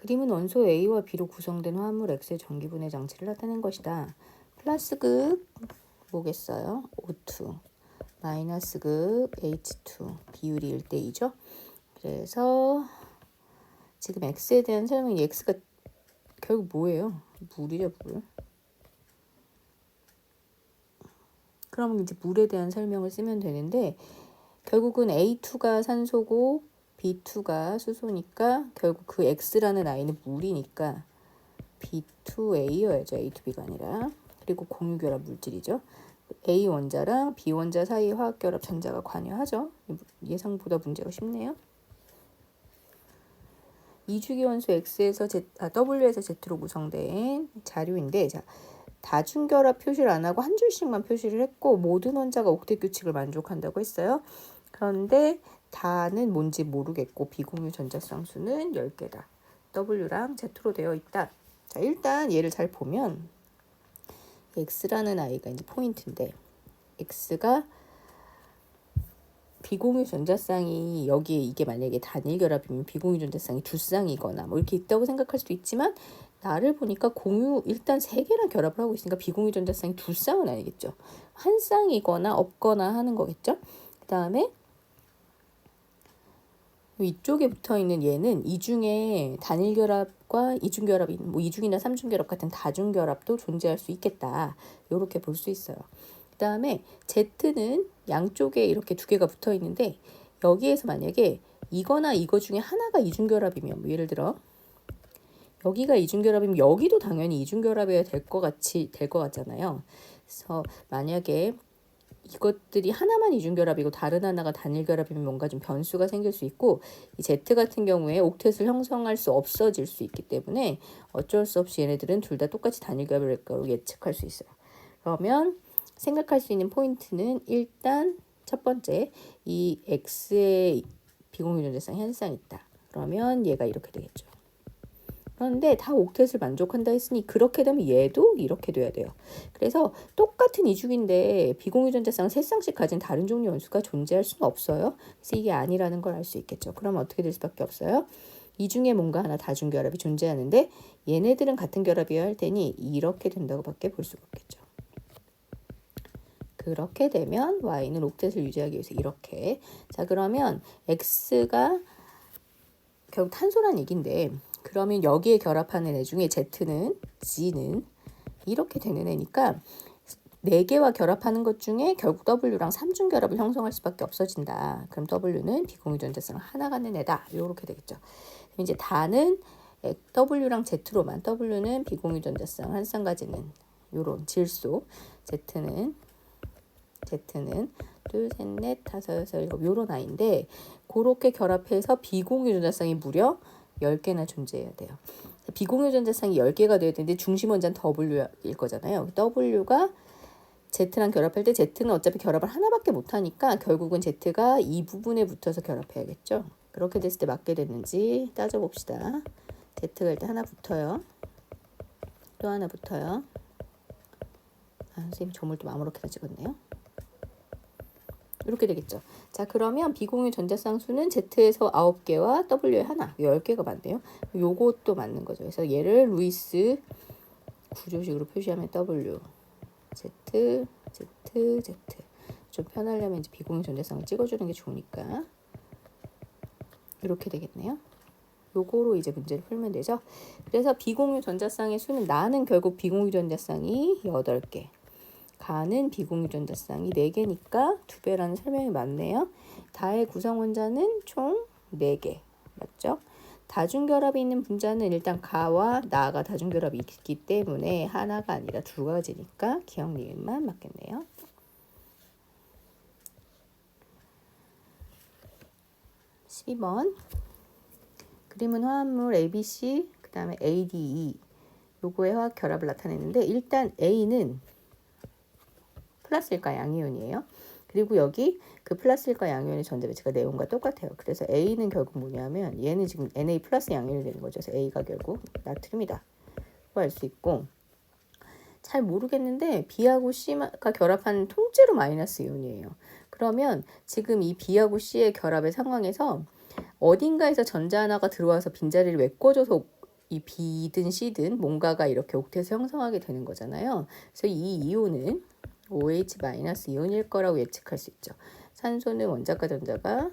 그림은 원소 A와 B로 구성된 화합물 X의 전기분해 장치를 나타낸 것이다. 플러스극 뭐겠어요? O2 마이너스극 H2 비율이 1대2죠. 그래서 지금 X에 대한 설명이 X가 결국 뭐예요? 물이죠, 물. 그럼 이제 물에 대한 설명을 쓰면 되는데 결국은 A2가 산소고 B2가 수소니까 결국 그 X라는 아이는 물이니까 B2A여야죠. A2B가 아니라. 그리고 공유결합 물질이죠. A 원자랑 B 원자 사이 화학결합 전자가 관여하죠. 예상보다 문제가 쉽네요. 이주기 원소 W에서 Z로 구성된 자료인데 자, 다중결합 표시를 안 하고 한 줄씩만 표시를 했고 모든 원자가 옥텟 규칙을 만족한다고 했어요. 그런데 다는 뭔지 모르겠고 비공유 전자쌍수는 10개다. W랑 Z로 되어 있다. 자, 일단 얘를 잘 보면 X라는 아이가 이제 포인트인데 X가 비공유 전자쌍이 여기에 이게 만약에 단일 결합이면 비공유 전자쌍이 두 쌍이거나 뭐 이렇게 있다고 생각할 수도 있지만 나를 보니까 공유 일단 3개랑 결합을 하고 있으니까 비공유 전자쌍이 두 쌍은 아니겠죠. 한 쌍이거나 없거나 하는 거겠죠. 그 다음에 이쪽에 붙어 있는 얘는 이중에 단일 결합과 이중 결합이 뭐 이중이나 삼중 결합 같은 다중 결합도 존재할 수 있겠다. 이렇게 볼 수 있어요. 그 다음에 Z는 양쪽에 이렇게 두 개가 붙어 있는데 여기에서 만약에 이거나 이거 중에 하나가 이중 결합이면 뭐 예를 들어 여기가 이중 결합이면 여기도 당연히 이중 결합이어야 될 것 같잖아요. 그래서 만약에 이것들이 하나만 이중결합이고 다른 하나가 단일결합이면 뭔가 좀 변수가 생길 수 있고 이 Z 같은 경우에 옥텟을 형성할 수 없어질 수 있기 때문에 어쩔 수 없이 얘네들은 둘 다 똑같이 단일결합일 거로 예측할 수 있어요. 그러면 생각할 수 있는 포인트는 일단 첫 번째 이 X의 비공유 전자쌍 현상이 있다. 그러면 얘가 이렇게 되겠죠. 그런데 다 옥텟을 만족한다 했으니 그렇게 되면 얘도 이렇게 돼야 돼요. 그래서 똑같은 이중인데 비공유 전자쌍 3쌍씩 가진 다른 종류 원소가 존재할 수는 없어요. 그래서 이게 아니라는 걸 알 수 있겠죠. 그러면 어떻게 될 수밖에 없어요? 이중에 뭔가 하나 다중 결합이 존재하는데 얘네들은 같은 결합이어야 할 테니 이렇게 된다고 밖에 볼 수가 없겠죠. 그렇게 되면 Y는 옥텟을 유지하기 위해서 이렇게. 자, 그러면 X가 결국 탄소란 얘기인데 그러면 여기에 결합하는 애 중에 Z는 G는 이렇게 되는 애니까 4개와 결합하는 것 중에 결국 W랑 삼중 결합을 형성할 수밖에 없어진다. 그럼 W는 비공유 전자쌍 하나 갖는 애다. 이렇게 되겠죠. 이제 다는 W랑 Z로만 W는 비공유 전자쌍 한 쌍 가지는 요런 질소, Z는 둘, 셋, 넷, 다섯, 여섯, 일곱 요런 아이인데 그렇게 결합해서 비공유 전자쌍이 무려 10개나 존재해야 돼요. 비공유 전자쌍이 10개가 돼야 되는데 중심 원자는 W일 거잖아요. W가 Z랑 결합할 때 Z는 어차피 결합을 하나밖에 못하니까 결국은 Z가 이 부분에 붙어서 결합해야겠죠. 그렇게 됐을 때 맞게 됐는지 따져봅시다. Z가 일단 하나 붙어요. 또 하나 붙어요. 선생님 조물 좀 아무렇게나 찍었네요. 이렇게 되겠죠. 자, 그러면 비공유 전자쌍 수는 Z에서 9개와 W에 하나, 10개가 맞네요. 요것도 맞는 거죠. 그래서 얘를 루이스 구조식으로 표시하면 W, Z, Z, Z. 좀 편하려면 이제 비공유 전자쌍을 찍어주는 게 좋으니까. 이렇게 되겠네요. 요거로 이제 문제를 풀면 되죠. 그래서 비공유 전자쌍의 수는 나는 결국 비공유 전자쌍이 8개. 가는 비공유 전자쌍이 4개니까 2배라는 설명이 맞네요. 다의 구성 원자는 총 4개. 맞죠? 다중결합이 있는 분자는 일단 가와 나가 다중결합이 있기 때문에 하나가 아니라 2가지니까 기억 니은만 맞겠네요. 12번 그림은 화합물 ABC 그 다음에 ADE 요거의 화학 결합을 나타내는데 일단 A는 플러스일까 양이온이에요. 그리고 여기 그 플러스일까 양이온의 전자 배치가 네온과 똑같아요. 그래서 A는 결국 뭐냐면 얘는 지금 Na 플러스 양이온이 되는 거죠. 그래서 A가 결국 나트륨이다. 알 수 있고 잘 모르겠는데 B하고 C가 결합한 통째로 마이너스 이온이에요. 그러면 지금 이 B하고 C의 결합의 상황에서 어딘가에서 전자 하나가 들어와서 빈자리를 메꿔줘서 이 B든 C든 뭔가가 이렇게 옥텟을 형성하게 되는 거잖아요. 그래서 이 이온은 OH-이온일 거라고 예측할 수 있죠. 산소는 원자과 전자가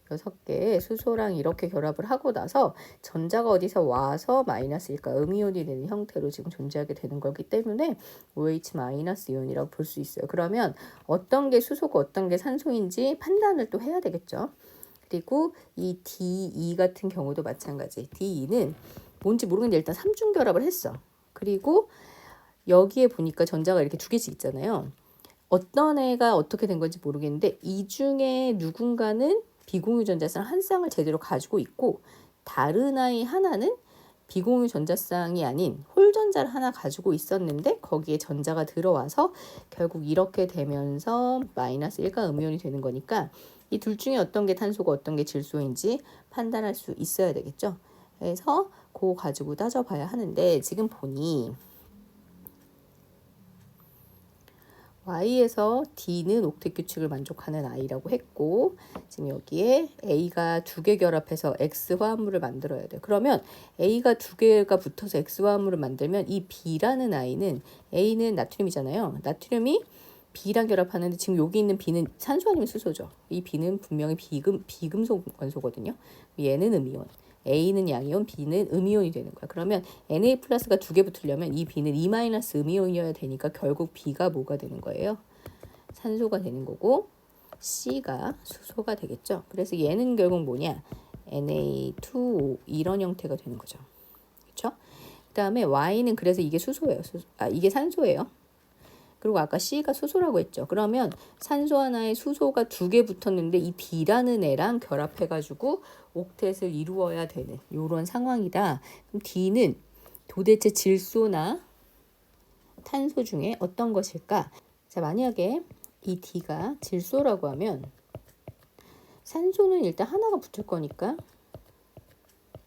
6개의 수소랑 이렇게 결합을 하고 나서 전자가 어디서 와서 마이너스일까 음이온이 되는 형태로 지금 존재하게 되는 거기 때문에 OH-이온이라고 볼 수 있어요. 그러면 어떤 게 수소고 어떤 게 산소인지 판단을 또 해야 되겠죠. 그리고 이 DE 같은 경우도 마찬가지. DE는 뭔지 모르겠는데 일단 삼중 결합을 했어. 그리고 여기에 보니까 전자가 이렇게 2개씩 있잖아요. 어떤 애가 어떻게 된 건지 모르겠는데 이 중에 누군가는 비공유 전자쌍 한 쌍을 제대로 가지고 있고 다른 아이 하나는 비공유 전자쌍이 아닌 홀전자를 하나 가지고 있었는데 거기에 전자가 들어와서 결국 이렇게 되면서 마이너스 1가 음이온이 되는 거니까 이 둘 중에 어떤 게 탄소고 어떤 게 질소인지 판단할 수 있어야 되겠죠. 그래서 그거 가지고 따져봐야 하는데 지금 보니 Y에서 D는 옥텟 규칙을 만족하는 I라고 했고 지금 여기에 A가 2개 결합해서 X 화합물을 만들어야 돼요. 그러면 A가 2개가 붙어서 X 화합물을 만들면 이 B라는 I는 A는 나트륨이잖아요. 나트륨이 B랑 결합하는데 지금 여기 있는 B는 산소 아니면 수소죠. 이 B는 분명히 비금속 원소거든요. 얘는 음이온. A는 양이온, B는 음이온이 되는 거야. 그러면 Na 플러스가 2개 붙으려면 이 B는 E 마이너스 음이온이어야 되니까 결국 B가 뭐가 되는 거예요? 산소가 되는 거고 C가 수소가 되겠죠. 그래서 얘는 결국 뭐냐? Na2O 이런 형태가 되는 거죠. 그렇죠? 그다음에 Y는 그래서 이게 수소예요. 이게 산소예요. 그리고 아까 C가 수소라고 했죠. 그러면 산소 하나에 수소가 2개 붙었는데 이 D라는 애랑 결합해가지고 옥텟을 이루어야 되는 이런 상황이다. 그럼 D는 도대체 질소나 탄소 중에 어떤 것일까? 자, 만약에 이 D가 질소라고 하면 산소는 일단 하나가 붙을 거니까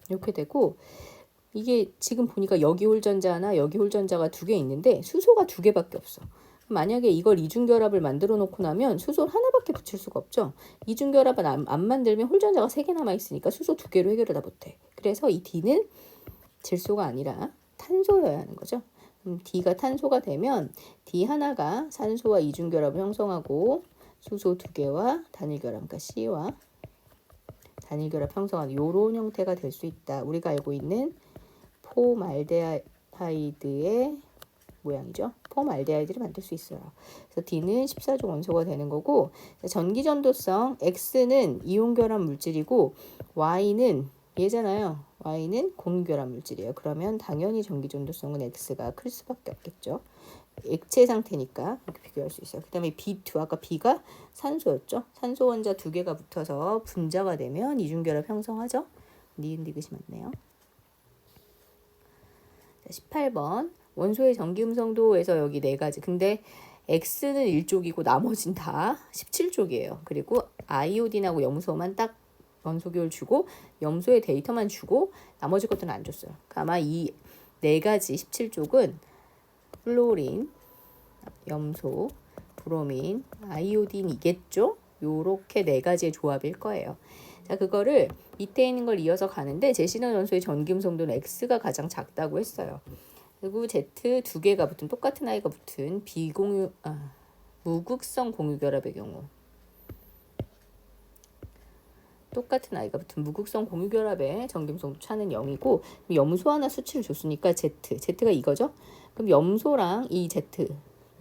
이렇게 되고 이게 지금 보니까 여기 홀전자 하나 여기 홀전자가 2개 있는데 수소가 2개밖에 없어. 만약에 이걸 이중결합을 만들어 놓고 나면 수소 하나밖에 붙일 수가 없죠. 이중결합을 안 만들면 홀전자가 3개 남아있으니까 수소 2개로 해결을 다 못해. 그래서 이 D는 질소가 아니라 탄소여야 하는 거죠. D가 탄소가 되면 D 하나가 산소와 이중결합을 형성하고 수소 2개와 단일결합, 그러니까 C와 단일결합 형성하는 이런 형태가 될 수 있다. 우리가 알고 있는 폼알데하이드의 모양이죠. 폼알데하이드를 만들 수 있어요. 그래서 D는 14종 원소가 되는 거고 전기전도성 X는 이온결합 물질이고 Y는 얘잖아요. Y는 공유결합 물질이에요. 그러면 당연히 전기전도성은 X가 클 수밖에 없겠죠. 액체 상태니까 이렇게 비교할 수 있어요. 그 다음에 B2 아까 B가 산소였죠. 산소 원자 2개가 붙어서 분자가 되면 이중결합 형성하죠. 니은 디귿이 맞네요. 18번 원소의 전기음성도에서 여기 4가지. 근데 X는 1족이고 나머진 다 17족이에요. 그리고 아이오딘하고 염소만 딱 원소교를 주고 염소의 데이터만 주고 나머지 것들은 안 줬어요. 아마 이 4가지 17족은 플로린, 염소, 브로민, 아이오딘이겠죠? 요렇게 4가지의 조합일 거예요. 자, 그거를 밑에 있는 걸 이어서 가는데 제시는 원소의 전기음성도는 X가 가장 작다고 했어요. 그리고 Z 2개가 붙은 똑같은 아이가 붙은 무극성 공유결합의 경우 똑같은 아이가 붙은 무극성 공유결합의 전기음성도 차는 0이고 염소 하나 수치를 줬으니까 Z가 이거죠. 그럼 염소랑 이 Z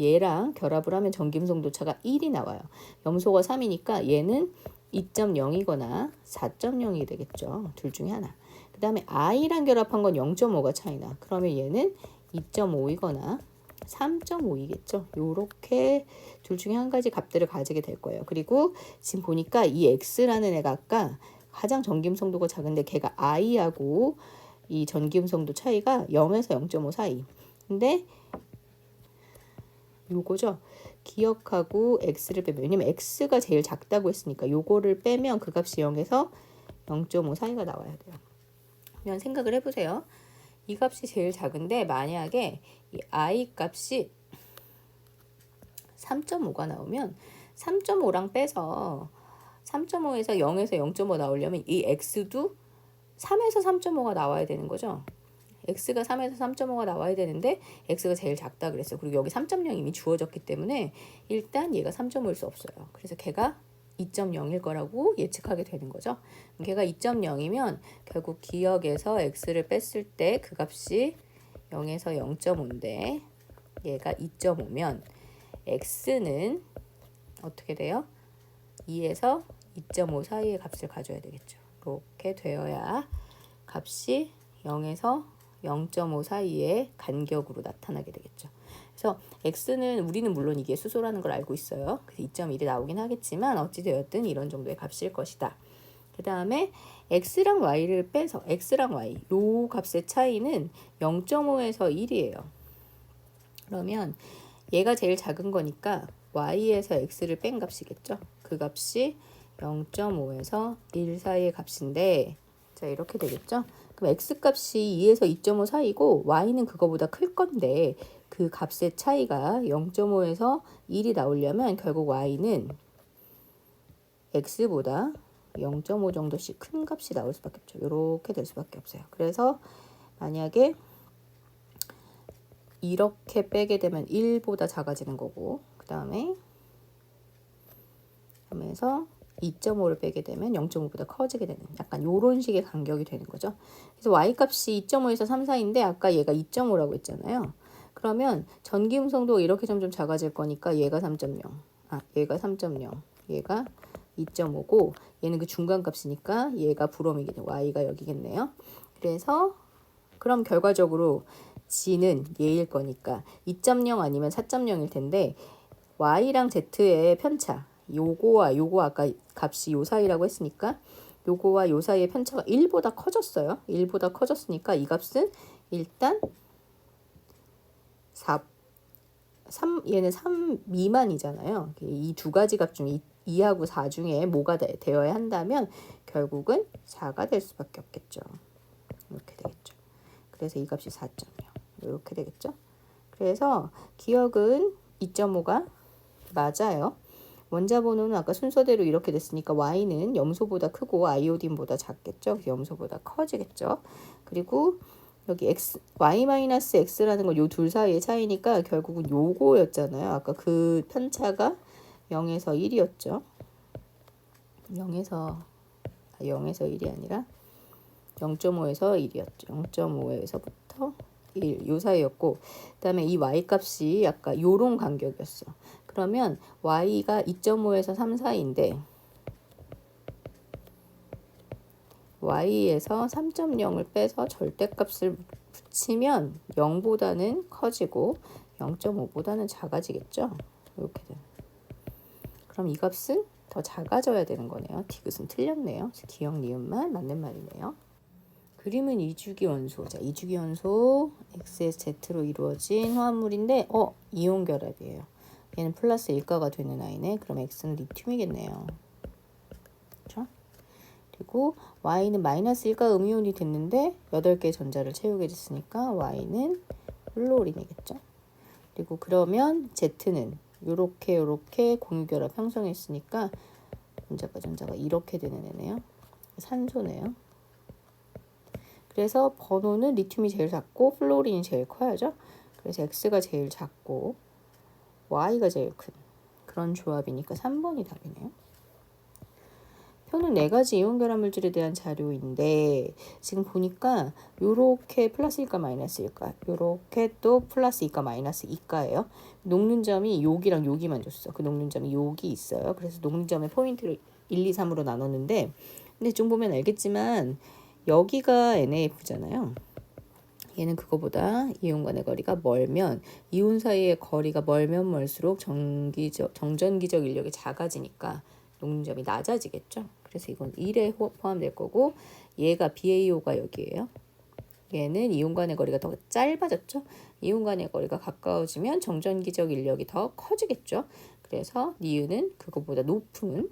얘랑 결합을 하면 전기음성도 차가 1이 나와요. 염소가 3이니까 얘는 2.0이거나 4.0이 되겠죠. 둘 중에 하나. 그 다음에 I랑 결합한 건 0.5가 차이나. 그러면 얘는 2.5이거나 3.5이겠죠. 요렇게 둘 중에 한 가지 값들을 가지게 될 거예요. 그리고 지금 보니까 이 X라는 애가 아까 가장 전기음성도가 작은데 걔가 I하고 이 전기음성도 차이가 0에서 0.5 사이. 근데 요거죠. 기억하고 X를 빼면 왜냐면 X가 제일 작다고 했으니까 요거를 빼면 그 값이 0에서 0.5 사이가 나와야 돼요. 그냥 생각을 해보세요. 이 값이 제일 작은데 만약에 이 I 값이 3.5가 나오면 3.5랑 빼서 3.5에서 0에서 0.5 나오려면 이 X도 3에서 3.5가 나와야 되는 거죠. x가 3에서 3.5가 나와야 되는데 x가 제일 작다 그랬어요. 그리고 여기 3.0 이미 주어졌기 때문에 일단 얘가 3.5일 수 없어요. 그래서 걔가 2.0일 거라고 예측하게 되는 거죠. 걔가 2.0이면 결국 기억에서 x를 뺐을 때 그 값이 0에서 0.5인데 얘가 2.5면 x는 어떻게 돼요? 2에서 2.5 사이의 값을 가져야 되겠죠. 이렇게 되어야 값이 0에서 0.5 사이의 간격으로 나타나게 되겠죠. 그래서 x는 우리는 물론 이게 수소라는 걸 알고 있어요. 그래서 2.1이 나오긴 하겠지만 어찌되었든 이런 정도의 값일 것이다. 그 다음에 x랑 y를 빼서 x랑 y 요 값의 차이는 0.5에서 1이에요. 그러면 얘가 제일 작은 거니까 y에서 x를 뺀 값이겠죠. 그 값이 0.5에서 1 사이의 값인데 자 이렇게 되겠죠. 그럼 x값이 2에서 2.5 사이고 y는 그거보다 클 건데 그 값의 차이가 0.5에서 1이 나오려면 결국 y는 x보다 0.5 정도씩 큰 값이 나올 수밖에 없죠. 이렇게 될 수밖에 없어요. 그래서 만약에 이렇게 빼게 되면 1보다 작아지는 거고 그 다음에 하면서 2.5를 빼게 되면 0.5보다 커지게 되는 약간 요런 식의 간격이 되는 거죠. 그래서 y값이 2.5에서 3 사이인데 아까 얘가 2.5라고 했잖아요. 그러면 전기음성도 이렇게 점점 작아질 거니까 얘가 3.0, 얘가 3.0, 얘가 2.5고 얘는 그 중간 값이니까 얘가 불옴이겠네요. y가 여기겠네요. 그래서 그럼 결과적으로 g는 얘일 거니까 2.0 아니면 4.0일 텐데 y랑 z의 편차 요거와 요거 아까 값이 요 사이라고 했으니까 요거와 요 사이의 편차가 1보다 커졌어요. 1보다 커졌으니까 이 값은 일단 3 얘는 3 미만이잖아요. 이 두 가지 값 중에 2하고 4 중에 뭐가 되어야 한다면 결국은 4가 될 수밖에 없겠죠. 이렇게 되겠죠. 그래서 이 값이 4.0 이렇게 되겠죠. 그래서 기억은 2.5가 맞아요. 원자 번호는 아까 순서대로 이렇게 됐으니까 y는 염소보다 크고 아이오딘보다 작겠죠. 염소보다 커지겠죠. 그리고 여기 x, y-x라는 건 요 둘 사이의 차이니까 결국은 요거였잖아요. 아까 그 편차가 0에서 1이었죠. 0에서 1이 아니라 0.5에서 1이었죠. 0.5에서부터 1, 요 사이였고 그 다음에 이 y값이 약간 요런 간격이었어. 그러면 y가 2.5에서 3 사이인데 y에서 3.0을 빼서 절대값을 붙이면 0보다는 커지고 0.5보다는 작아지겠죠. 이렇게 되면. 그럼 이 값은 더 작아져야 되는 거네요. 디귿은 틀렸네요. 기억 니은만 맞는 말이네요. 그림은 이주기 원소. 자, 이주기 원소 XSZ로 이루어진 화합물인데 이온 결합이에요. 얘는 플러스 1가가 되는 아이네. 그럼 X는 리튬이겠네요. 그렇죠? 그리고 Y는 마이너스 1가 음이온이 됐는데 8개의 전자를 채우게 됐으니까 Y는 플로린이겠죠. 그리고 그러면 Z는 요렇게 공유결합 형성했으니까 전자가 이렇게 되는 애네요. 산소네요. 그래서 번호는 리튬이 제일 작고 플로린이 제일 커야죠. 그래서 X가 제일 작고 Y가 제일 큰 그런 조합이니까 3번이 답이네요. 표는 4가지 이온 결합 물질에 대한 자료인데 지금 보니까 요렇게 플러스 2가 마이너스 1가 요렇게 또 플러스 2가 마이너스 2가예요. 녹는 점이 여기랑 여기만 줬어. 그 녹는 점이 여기 있어요. 그래서 녹는 점의 포인트를 1, 2, 3으로 나눴는데 근데 좀 보면 알겠지만 여기가 NaF잖아요. 얘는 그거보다 이온 간의 거리가 멀면 이온 사이의 거리가 멀면 멀수록 정전기적 인력이 작아지니까 녹는 점이 낮아지겠죠. 그래서 이건 1에 포함될 거고 얘가 BaO가 여기에요. 얘는 이온 간의 거리가 더 짧아졌죠. 이온 간의 거리가 가까워지면 정전기적 인력이 더 커지겠죠. 그래서 니은은 그거보다 높은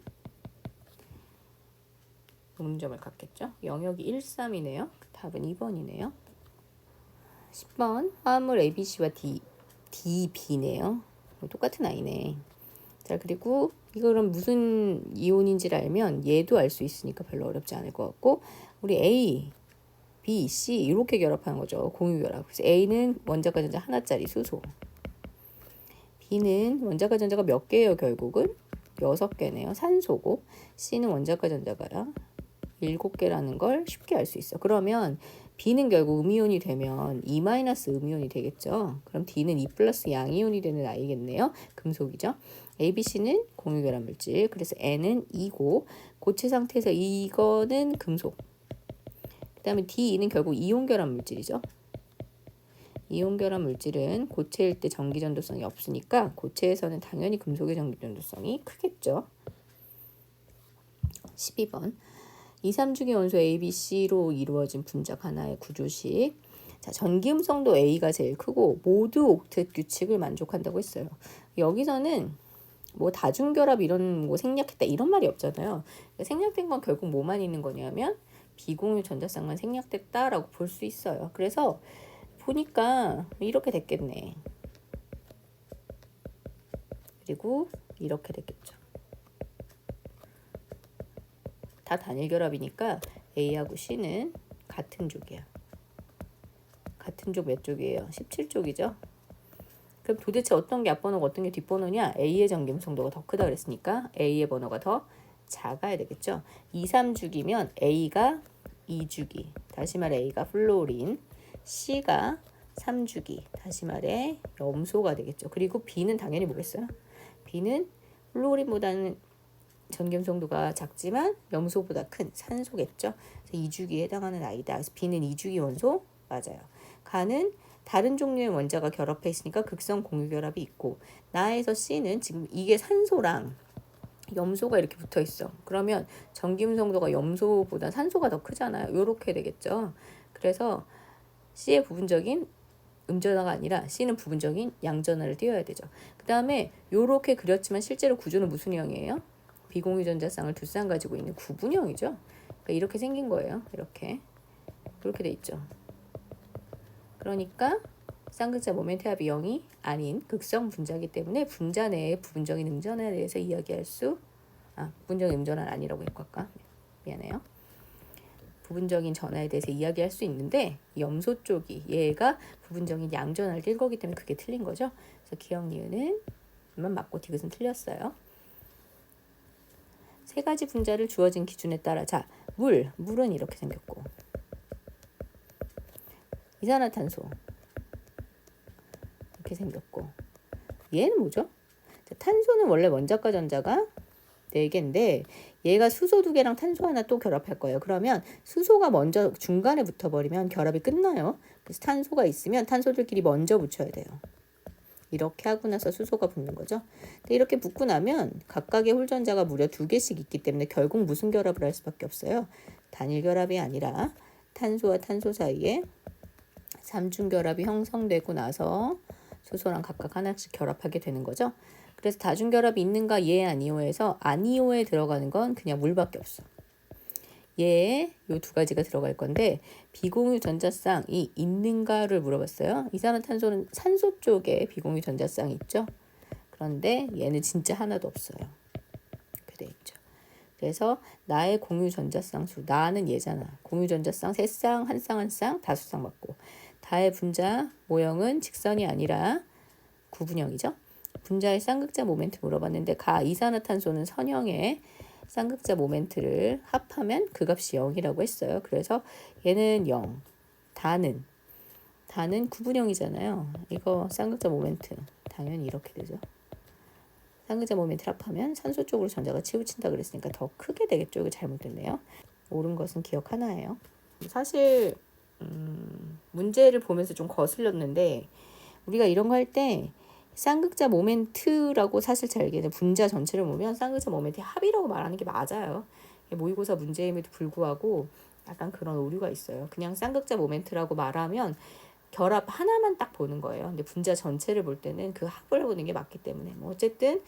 녹는 점을 갖겠죠. 영역이 1, 3이네요. 답은 2번이네요. 10번 화합물 ABC와 DB네요. 똑같은 아이네. 자 그리고 이거 그럼 무슨 이온인지를 알면 얘도 알 수 있으니까 별로 어렵지 않을 것 같고 우리 A B, C 이렇게 결합하는 거죠. 공유결합. 그래서 A는 원자과 전자 하나짜리 수소. B는 원자과 전자가 몇 개예요? 결국은 6개네요. 산소고. C는 원자과 전자가요. 7개라는 걸 쉽게 알 수 있어. 그러면 B는 결국 음이온이 되면 E- 음이온이 되겠죠. 그럼 D는 E+ 양이온이 되는 아이겠네요. 금속이죠. A, B, C는 공유결합 물질. 그래서 N은 E고 고체 상태에서 이거는 금속. 그 다음에 D, E는 결국 이온결합 물질이죠. 이온결합 물질은 고체일 때 전기전도성이 없으니까 고체에서는 당연히 금속의 전기전도성이 크겠죠. 12번 2, 3주기 원소 A, B, C로 이루어진 분자가 하나의 구조식. 자, 전기음성도 A가 제일 크고 모두 옥텟 규칙을 만족한다고 했어요. 여기서는 뭐 다중결합 이런 뭐 생략했다 이런 말이 없잖아요. 생략된 건 결국 뭐만 있는 거냐면 비공유 전자쌍만 생략됐다라고 볼 수 있어요. 그래서 보니까 이렇게 됐겠네. 그리고 이렇게 됐겠죠. 다 단일결합이니까 A하고 C는 같은 쪽이야. 같은 쪽 몇 쪽이에요? 17쪽이죠. 그럼 도대체 어떤 게 앞번호고 어떤 게 뒷번호냐? A의 전기음성도가 더 크다 그랬으니까 A의 번호가 더 작아야 되겠죠. 2, 3주기면 A가 2주기, 다시 말해 A가 플로린, C가 3주기, 다시 말해 염소가 되겠죠. 그리고 B는 당연히 뭐겠어요? B는 플로린보다는 전기음성도가 작지만 염소보다 큰 산소겠죠. 그래서 2주기에 해당하는 아이다. 그래서 B는 2주기 원소 맞아요. 가는 다른 종류의 원자가 결합해 있으니까 극성 공유결합이 있고, 나에서 C는 지금 이게 산소랑 염소가 이렇게 붙어 있어. 그러면 전기음성도가 염소보다 산소가 더 크잖아요. 요렇게 되겠죠. 그래서 C의 부분적인 음전화가 아니라 C는 부분적인 양전화를 띄워야 되죠. 그 다음에 요렇게 그렸지만 실제로 구조는 무슨 형이에요? 비공유 전자쌍을 두 쌍 가지고 있는 구분형이죠. 그러니까 이렇게 생긴 거예요. 이렇게 돼 있죠. 그러니까 쌍극자 모멘트 합이 0이 아닌 극성 분자이기 때문에 분자 내의 부분적인 음전화에 대해서 이야기할 수 부분적인 음전화는 아니라고 했고 아까 미안해요. 부분적인 전화에 대해서 이야기할 수 있는데 염소 쪽이 얘가 부분적인 양전화를 띨 거기 때문에 그게 틀린 거죠. 그래서 기억 니은은 만 맞고 디귿은 틀렸어요. 세 가지 분자를 주어진 기준에 따라 자, 물은 이렇게 생겼고 이산화탄소 이렇게 생겼고 얘는 뭐죠? 자, 탄소는 원래 원자과 전자가 4개인데 얘가 수소 2개랑 탄소 하나 또 결합할 거예요. 그러면 수소가 먼저 중간에 붙어버리면 결합이 끝나요. 그래서 탄소가 있으면 탄소들끼리 먼저 붙여야 돼요. 이렇게 하고 나서 수소가 붙는 거죠. 근데 이렇게 붙고 나면 각각의 홀전자가 무려 2개씩 있기 때문에 결국 무슨 결합을 할 수밖에 없어요. 단일 결합이 아니라 탄소와 탄소 사이에 삼중결합이 형성되고 나서 수소랑 각각 하나씩 결합하게 되는 거죠. 그래서 다중결합이 있는가 예 아니오에서 아니오에 들어가는 건 그냥 물밖에 없어. 얘에 요 두 가지가 들어갈 건데 비공유 전자쌍이 있는가를 물어봤어요. 이산화탄소는 산소 쪽에 비공유 전자쌍이 있죠. 그런데 얘는 진짜 하나도 없어요. 이렇게 돼 있죠. 그래서 나의 공유 전자쌍 수, 나는 얘잖아. 공유 전자쌍 3쌍, 한 쌍 한 쌍, 5쌍 맞고 다의 분자 모형은 직선이 아니라 구분형이죠. 분자의 쌍극자 모멘트 물어봤는데 이산화탄소는 선형의 쌍극자 모멘트를 합하면 그 값이 0이라고 했어요. 그래서 얘는 0, 다는 구분형이잖아요. 이거 쌍극자 모멘트 당연히 이렇게 되죠. 쌍극자 모멘트를 합하면 산소 쪽으로 전자가 치우친다 그랬으니까 더 크게 되겠죠. 이거 잘못됐네요. 옳은 것은 기억 하나예요. 사실 문제를 보면서 좀 거슬렸는데 우리가 이런 거 할 때 쌍극자 모멘트라고 사실 잘 얘기해요. 분자 전체를 보면 쌍극자 모멘트의 합이라고 말하는 게 맞아요. 모의고사 문제임에도 불구하고 약간 그런 오류가 있어요. 그냥 쌍극자 모멘트라고 말하면 결합 하나만 딱 보는 거예요. 근데 분자 전체를 볼 때는 그 합을 보는 게 맞기 때문에 어쨌든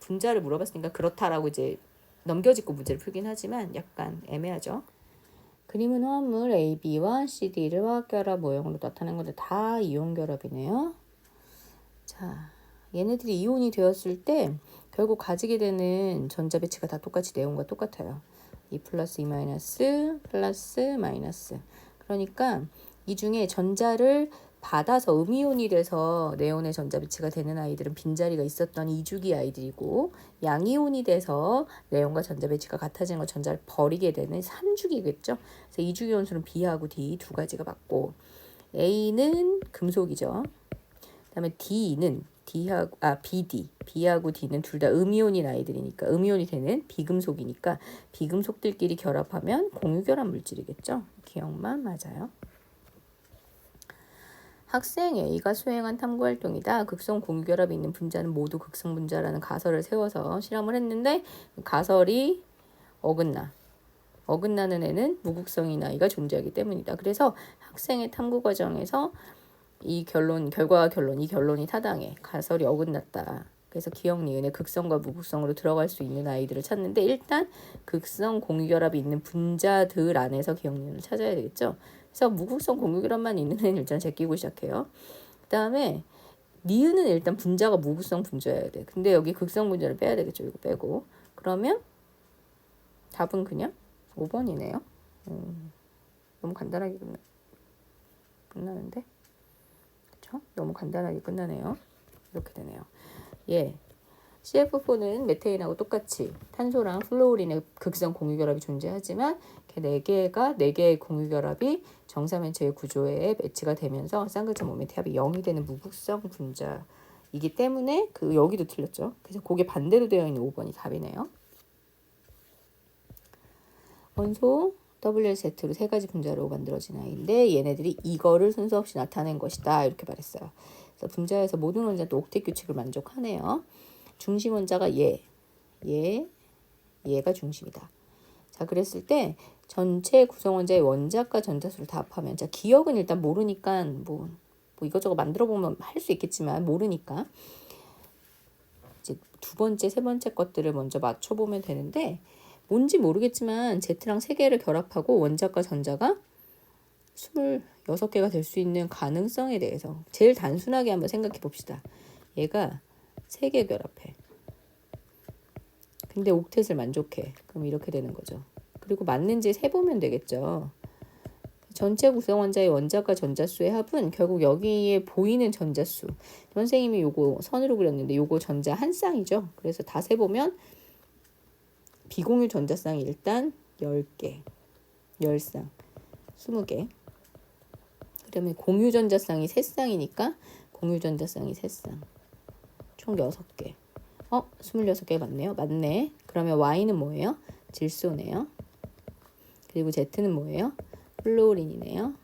분자를 물어봤으니까 그렇다라고 이제 넘겨짚고 문제를 풀긴 하지만 약간 애매하죠. 그림은 화합물 A, B와 C, D를 화학결합 모형으로 나타낸 건데 다 이온결합이네요. 자, 얘네들이 이온이 되었을 때 결국 가지게 되는 전자 배치가 다 똑같이 네온과 똑같아요. E+, E- 플러스 마이너스 그러니까 이 중에 전자를 받아서 음이온이 돼서 네온의 전자 배치가 되는 아이들은 빈자리가 있었던 이주기 아이들이고, 양이온이 돼서 네온과 전자 배치가 같아지는 건 전자를 버리게 되는 삼주기겠죠. 그래서 이주기 원소는 B하고 D 두 가지가 맞고, A는 금속이죠. 그다음에 D는 B하고 D는 둘 다 음이온인 아이들이니까, 음이온이 되는 비금속이니까 비금속들끼리 결합하면 공유결합 물질이겠죠. 기억만 맞아요. 학생 A가 수행한 탐구활동이다. 극성 공유결합이 있는 분자는 모두 극성 분자라는 가설을 세워서 실험을 했는데, 가설이 어긋나는 애는 무극성인 아이가 존재하기 때문이다. 그래서 학생의 탐구 과정에서 이 결론이 타당해. 가설이 어긋났다. 그래서 기억 니은의 극성과 무극성으로 들어갈 수 있는 아이들을 찾는데, 일단 극성 공유결합이 있는 분자들 안에서 기억 니은을 찾아야 되겠죠. 그래서 무극성 공유결합만 있는 애는 일단 제끼고 시작해요. 그 다음에 니은은 일단 분자가 무극성 분자여야 돼. 근데 여기 극성 분자를 빼야 되겠죠. 이거 빼고. 그러면 답은 그냥 5번이네요. 너무 간단하게 끝나는데? 그쵸? 너무 간단하게 끝나네요. 이렇게 되네요. 예. CF4는 메테인하고 똑같이 탄소랑 플로우린의 극성 공유결합이 존재하지만, 그 4개의 공유결합이 정사면체의 구조에 매치가 되면서 쌍극자 모멘트 합이 0이 되는 무극성 분자이기 때문에 여기도 틀렸죠. 그래서 그게 반대로 되어 있는 5번이 답이네요. 원소 WZ로 3가지 분자로 만들어진 아이인데, 얘네들이 이거를 순서 없이 나타낸 것이다. 이렇게 말했어요. 그래서 분자에서 모든 원자도 옥텟 규칙을 만족하네요. 중심 원자가 얘가 중심이다. 자, 그랬을 때 전체 구성 원자의 원자과 전자수를 다 합하면, 자, 기억은 일단 모르니까 뭐 이것저것 만들어 보면 할 수 있겠지만, 모르니까 이제 두 번째, 세 번째 것들을 먼저 맞춰 보면 되는데, 뭔지 모르겠지만 Z랑 3개를 결합하고 원자과 전자가 26개가 될 수 있는 가능성에 대해서 제일 단순하게 한번 생각해 봅시다. 얘가 3개 결합해. 근데 옥텟을 만족해. 그럼 이렇게 되는 거죠. 그리고 맞는지 세보면 되겠죠. 전체 구성 원자의 원자과 전자수의 합은 결국 여기에 보이는 전자수. 선생님이 요거 선으로 그렸는데 요거 전자 한 쌍이죠. 그래서 다 세보면 비공유 전자쌍이 일단 10개, 10쌍, 20개. 그러면 공유 전자쌍이 3쌍이니까 공유 전자쌍이 3쌍. 총 6개. 26개 맞네요. 맞네. 그러면 Y는 뭐예요? 질소네요. 그리고 Z는 뭐예요? 플로우린이네요.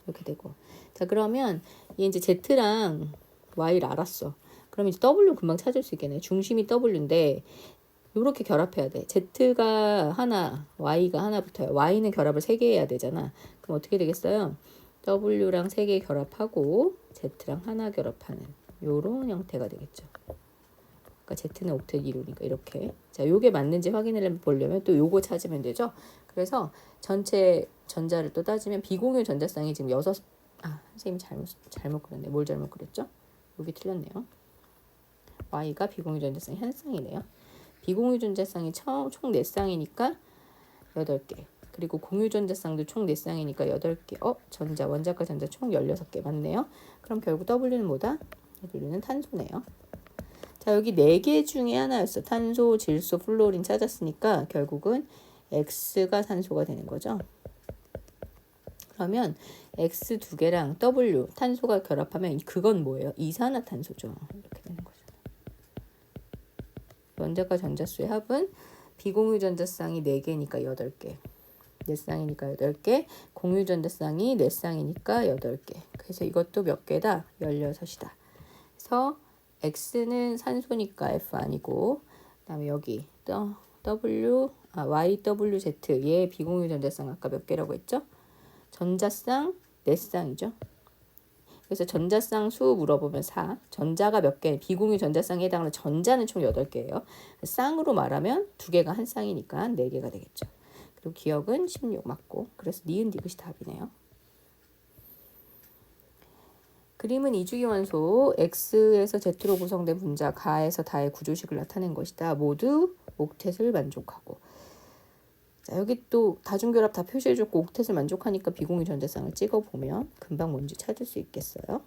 이렇게 되고. 자, 그러면 얘 이제 Z랑 Y를 알았어. 그럼 이제 W 금방 찾을 수 있겠네. 중심이 W인데 이렇게 결합해야 돼. Z가 하나, Y가 하나 붙어요. Y는 결합을 3개 해야 되잖아. 그럼 어떻게 되겠어요? W랑 3개 결합하고 Z랑 하나 결합하는 요런 형태가 되겠죠. 그러니까 Z는 옥텟 이루니까 이렇게. 자, 요게 맞는지 확인을 보려면 또 요거 찾으면 되죠. 그래서 전체 전자를 또 따지면 비공유 전자쌍이 지금 선생님이 잘못 그렸네. 뭘 잘못 그렸죠? 여기 틀렸네요. Y가 비공유 전자쌍이 한 쌍이네요. 비공유 전자쌍이 총 4쌍이니까 8개. 그리고 공유 전자쌍도 총 4쌍이니까 8개. 원자과 전자 총 16개 맞네요. 그럼 결국 W는 뭐다? W는 탄소네요. 자, 여기 4개 중에 하나였어. 탄소, 질소, 플로린 찾았으니까 결국은 X가 산소가 되는 거죠. 그러면 X 2개랑 W, 탄소가 결합하면 그건 뭐예요? 이산화탄소죠. 이렇게 되는 거죠. 원자과 전자수의 합은 비공유 전자쌍이 4개니까 8개. 4쌍이니까 8개. 공유 전자쌍이 4쌍이니까 8개. 그래서 이것도 몇 개다? 16이다. 그래서 X는 산소니까 F 아니고, 그다음에 여기 YWZ 얘 비공유 전자쌍 아까 몇 개라고 했죠? 전자쌍 4쌍이죠. 그래서 전자쌍 수 물어보면 4. 전자가 몇 개? 비공유 전자쌍에 해당하는 전자는 총 8개예요. 쌍으로 말하면 2개가 한 쌍이니까 4개가 되겠죠. 그리고 기억은 16 맞고. 그래서 니은 디귿이 답이네요. 그림은 이주기 원소 X에서 Z로 구성된 분자 가에서 다의 구조식을 나타낸 것이다. 모두 옥텟을 만족하고. 자, 여기 또 다중결합 다 표시해줬고 옥텟을 만족하니까 비공유 전자쌍을 찍어보면 금방 뭔지 찾을 수 있겠어요.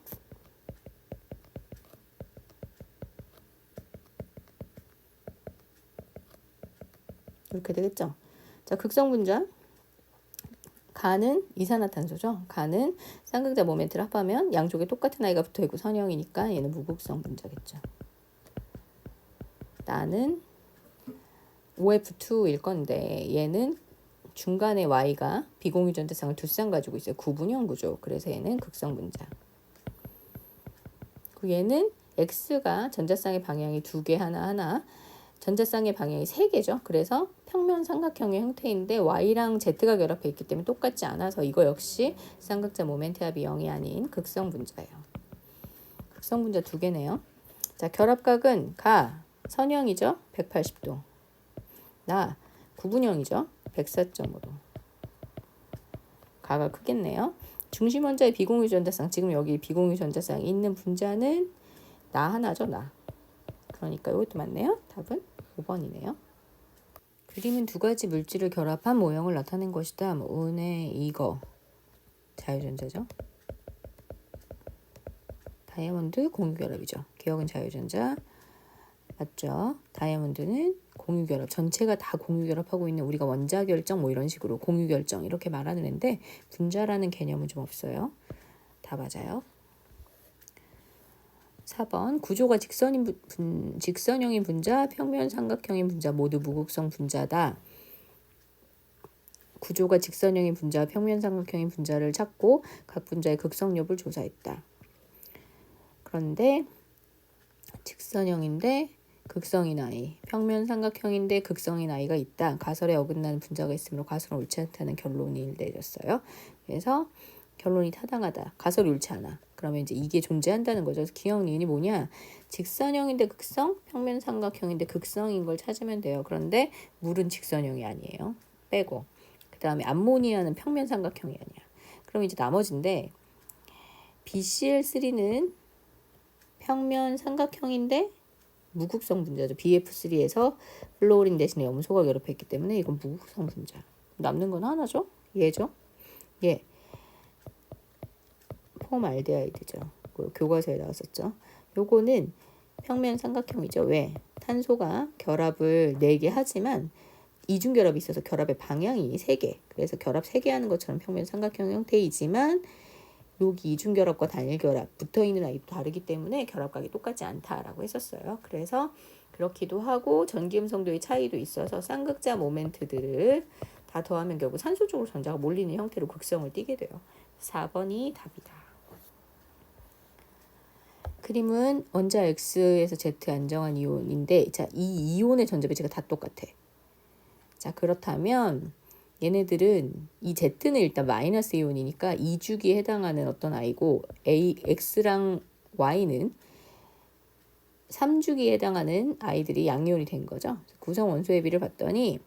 이렇게 되겠죠. 자, 극성분자. 가는 이산화탄소죠. 가는 쌍극자 모멘트를 합하면 양쪽에 똑같은 아이가 붙어있고 선형이니까 얘는 무극성 분자겠죠. 나는 OF2일 건데 얘는 중간에 Y가 비공유 전자쌍을 두 쌍 가지고 있어요. 구분형 구조. 그래서 얘는 극성 분자. 얘는 X가 전자쌍의 방향이 두 개 하나 전자쌍의 방향이 세 개죠. 그래서 평면 삼각형의 형태인데 Y랑 Z가 결합해 있기 때문에 똑같지 않아서 이거 역시 쌍극자 모멘트 합이 0이 아닌 극성 분자예요. 극성 분자 두 개네요. 자, 결합각은 가 선형이죠. 180도. 나 구분형이죠. 104.5도. 가가 크겠네요. 중심 원자의 비공유 전자쌍, 지금 여기 비공유 전자쌍이 있는 분자는 나 하나죠. 나. 그러니까 이것도 맞네요. 답은 5번이네요. 그림은 두 가지 물질을 결합한 모형을 나타낸 것이다. 은의 이거 자유전자죠. 다이아몬드 공유결합이죠. 기억은 자유전자 맞죠? 다이아몬드는 공유결합, 전체가 다 공유결합하고 있는 우리가 원자결정 뭐 이런 식으로 공유결정 이렇게 말하는 애인데 분자라는 개념은 좀 없어요. 다 맞아요. 4번 구조가 직선형인 분자, 평면 삼각형인 분자 모두 무극성 분자다. 구조가 직선형인 분자, 평면 삼각형인 분자를 찾고 각 분자의 극성 여부를 조사했다. 그런데 직선형인데 극성인 아이, 평면 삼각형인데 극성인 아이가 있다. 가설에 어긋나는 분자가 있으므로 가설은 옳지 않다는 결론이 내렸어요. 그래서 결론이 타당하다. 가설이 옳지 않아. 그러면 이제 이게 존재한다는 거죠. 그래서 기억 니은이 뭐냐? 직선형인데 극성, 평면 삼각형인데 극성인 걸 찾으면 돼요. 그런데 물은 직선형이 아니에요. 빼고. 그 다음에 암모니아는 평면 삼각형이 아니야. 그럼 이제 나머지인데 BCl3는 평면 삼각형인데 무극성 분자죠. BF3에서 플로린 대신에 염소가 결합했기 때문에 이건 무극성 분자. 남는 건 하나죠. 얘죠. 얘. 폼알데하이드죠. 교과서에 나왔었죠. 요거는 평면 삼각형이죠. 왜? 탄소가 결합을 4개 하지만 이중결합이 있어서 결합의 방향이 3개. 그래서 결합 3개 하는 것처럼 평면 삼각형 형태이지만 여기 이중결합과 단일결합 붙어있는 아이도 다르기 때문에 결합각이 똑같지 않다라고 했었어요. 그래서 그렇기도 하고 전기음성도의 차이도 있어서 쌍극자 모멘트들을 다 더하면 결국 산소 쪽으로 전자가 몰리는 형태로 극성을 띠게 돼요. 4번이 답이다. 그림은 원자 X에서 Z 안정한 이온인데 자, 이 이온의 전자 배치가 다 똑같아. 자, 그렇다면 얘네들은 이 Z는 일단 마이너스 이온이니까 2주기에 해당하는 어떤 아이고 X랑 Y는 3주기에 해당하는 아이들이 양이온이 된 거죠. 구성 원소의 비를 봤더니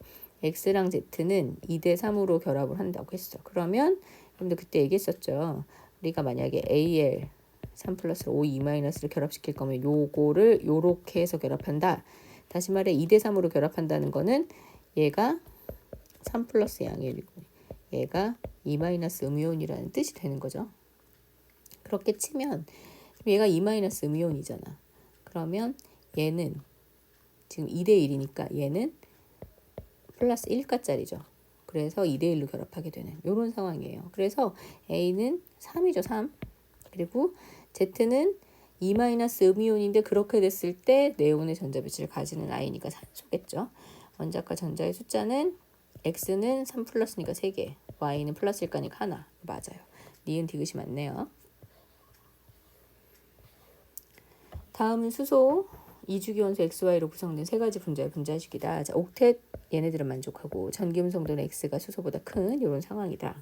X랑 Z는 2대 3으로 결합을 한다고 했어. 그러면 여러분들 그때 얘기했었죠. 우리가 만약에 AL 3 플러스 5, 2 마이너스를 결합시킬 거면 요거를 요렇게 해서 결합한다. 다시 말해 2대 3으로 결합한다는 거는 얘가 3 플러스 양이온이고 얘가 2 마이너스 음이온이라는 뜻이 되는 거죠. 그렇게 치면 얘가 2 마이너스 음이온이잖아. 그러면 얘는 지금 2대 1이니까 얘는 플러스 1가짜리죠. 그래서 2대 1로 결합하게 되는 이런 상황이에요. 그래서 A는 3이죠. 3. 그리고 Z는 2 마이너스 음이온인데 그렇게 됐을 때 네온의 전자 배치를 가지는 아이니까 산소겠죠. 원자과 전자의 숫자는 X는 3 플러스니까 3개, Y는 플러스 1가니까 하나. 맞아요. 니은 디귿이 맞네요. 다음은 수소 2주기 원소 XY로 구성된 세 가지 분자의 분자식이다. 자, 옥텟 얘네들은 만족하고 전기음성도는 X가 수소보다 큰 이런 상황이다.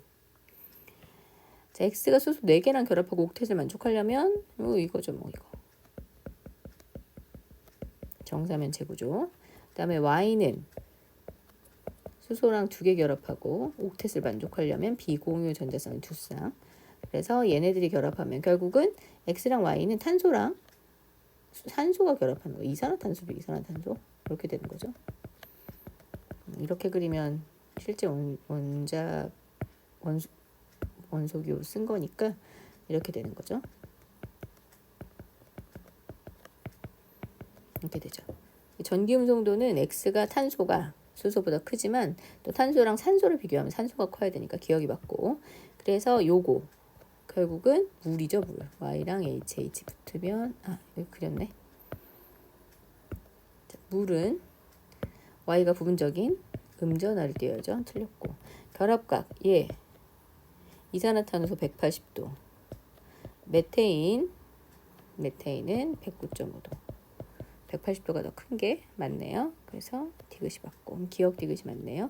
자, X가 수소 4개랑 결합하고 옥텟을 만족하려면 이거죠. 뭐 이거. 정사면 재구조. 그 다음에 Y는 수소랑 2개 결합하고 옥텟을 만족하려면 비공유 전자쌍이 2쌍. 그래서 얘네들이 결합하면 결국은 X랑 Y는 탄소랑 산소가 결합하는 거. 이산화탄소 이렇게 되는 거죠. 이렇게 그리면 실제 원소기호 쓴 거니까 이렇게 되는 거죠. 이렇게 되죠. 전기음 송도는 X가 탄소가 수소보다 크지만 또 탄소랑 산소를 비교하면 산소가 커야 되니까 기억이 맞고, 그래서 요거 결국은 물이죠. 물. Y랑 HH 붙으면 여기 그렸네. 자, 물은 Y가 부분적인 음전하를 띄어야죠. 틀렸고, 결합각 이산화탄소 180도, 메테인은 109.5도. 180도가 더 큰 게 맞네요. 그래서 디귿이 맞고, 기억 디귿이 맞네요.